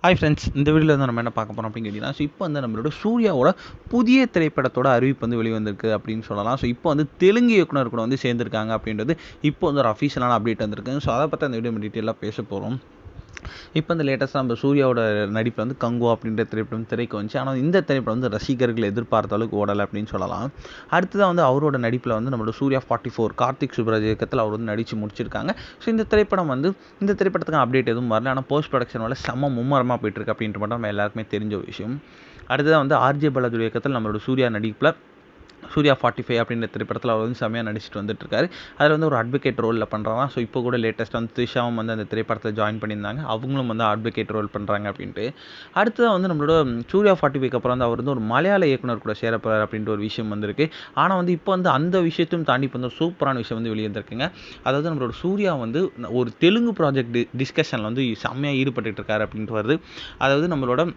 Hi friends, இந்த வீடியோவில் வந்து நம்ம என்ன பார்க்க போகிறோம் அப்படின்னு கேட்டிங்கன்னா, இப்போ வந்து நம்மளோட சூர்யாவோட புதிய திரைப்படத்தோட அறிவிப்பு வந்து வெளிவந்திருக்கு அப்படின்னு சொல்லலாம். இப்போ வந்து தெலுங்கு இயக்குனர் கூட வந்து சேர்ந்திருக்காங்க அப்படின்றது இப்போ வந்து ஒரு அஃபீஷியலான அப்டேட் வந்திருக்கு. அதை பற்றி அந்த வீடியோ டீட்டெயிலாக பேச போகிறோம். இப்போ இந்த லேட்டஸ்ட்டாக நம்ம சூர்யாவோட நடிப்பில் வந்து கங்குவா அப்படின்ற திரைப்படம் திரைக்கு வந்துச்சு. ஆனால் இந்த திரைப்படம் வந்து ரசிகர்கள் எதிர்பார்த்த அளவுக்கு ஓடலை அப்படின்னு சொல்லலாம். அடுத்ததாக வந்து அவரோட நடிப்பில் வந்து நம்மளோட சூர்யா 44 கார்த்திக் சுப்ராஜ் இயக்கத்தில் அவர் வந்து நடித்து முடிச்சிருக்காங்க. இந்த திரைப்படம் வந்து இந்த திரைப்படத்துக்கு அப்டேட் எதுவும் வரல. ஆனால் போஸ்ட் ப்ரொடக்ஷன் வேலை செம்ம மும்மரமாக போயிட்டுருக்கு அப்படின்ட்டு மட்டும் நம்ம எல்லாருக்குமே தெரிஞ்ச ஒரு விஷயம். அடுத்ததாக வந்து ஆர்ஜே பாலாஜி இயக்கத்தில் நம்மளோட சூர்யா நடிப்பில் சூர்யா 45 அப்படின்ற திரைப்படத்தில் அவர் வந்து செம்மையாக நடிச்சிட்டு வந்துட்டுருக்காரு. அதில் வந்து ஒரு அட்வொகேட் ரோலில் பண்ணுறாங்க. இப்போ கூட லேட்டஸ்ட்டாக வந்து த்ரிஷாவும் வந்து அந்த திரைப்படத்தில் ஜாயின் பண்ணியிருந்தாங்க. அவங்களும் வந்து அட்வொகேட் ரோல் பண்ணுறாங்க அப்படின்ட்டு. அடுத்ததாக வந்து நம்மளோட சூர்யா 45க்கு அப்புறம் வந்து அவர் வந்து ஒரு மலையாள இயக்குனர் கூட சேரப்போகிறார் அப்படின்ற ஒரு விஷயம் வந்திருக்கு. ஆனால் வந்து இப்போ வந்து அந்த விஷயத்தையும் தாண்டி இப்போ வந்து சூப்பரான விஷயம் வந்து வெளியே வந்திருக்குங்க. அதாவது நம்மளோட சூர்யா வந்து ஒரு தெலுங்கு ப்ராஜெக்ட் டிஸ்கஷனில் வந்து செம்மையாக ஈடுபட்டு இருக்காரு அப்படின்ட்டு வருது. அதாவது நம்மளோட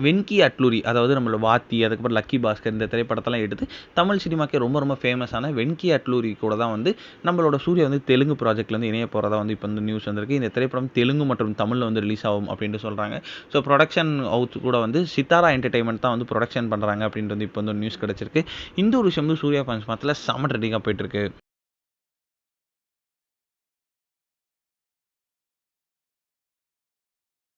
வென்கி அட்லூரி, அதாவது நம்மளோட வாத்தி, அதுக்கப்புறம் லக்கி பாஸ்கர் இந்த திரைப்படத்தெல்லாம் எடுத்து தமிழ் சினிமாக்கே ரொம்ப ரொம்ப ஃபேமஸான வென்கி அட்லூரி கூட தான் வந்து நம்மளோட சூர்யா வந்து தெலுங்கு ப்ராஜெக்ட்ல வந்து இணைய போகிறதா வந்து இப்போ வந்து நியூஸ் வந்திருக்கு. இந்த திரைப்படம் தெலுங்கு மற்றும் தமிழில் வந்து ரிலீஸ் ஆகும் அப்படின்ட்டு சொல்கிறாங்க. ப்ரொடக்ஷன் ஹவுஸ் கூட வந்து சித்தாரா என்டர்டைன்மெண்ட் தான் வந்து ப்ரொடக்ஷன் பண்ணுறாங்க அப்படின்ட்டு வந்து இப்போ வந்து நியூஸ் கிடச்சிருக்கு. இந்த ஒரு விஷயம் வந்து சூர்யா ஃபேன்ஸ் மத்தியில் செம்ம ட்ரெண்டிங்காக போயிட்டுருக்கு.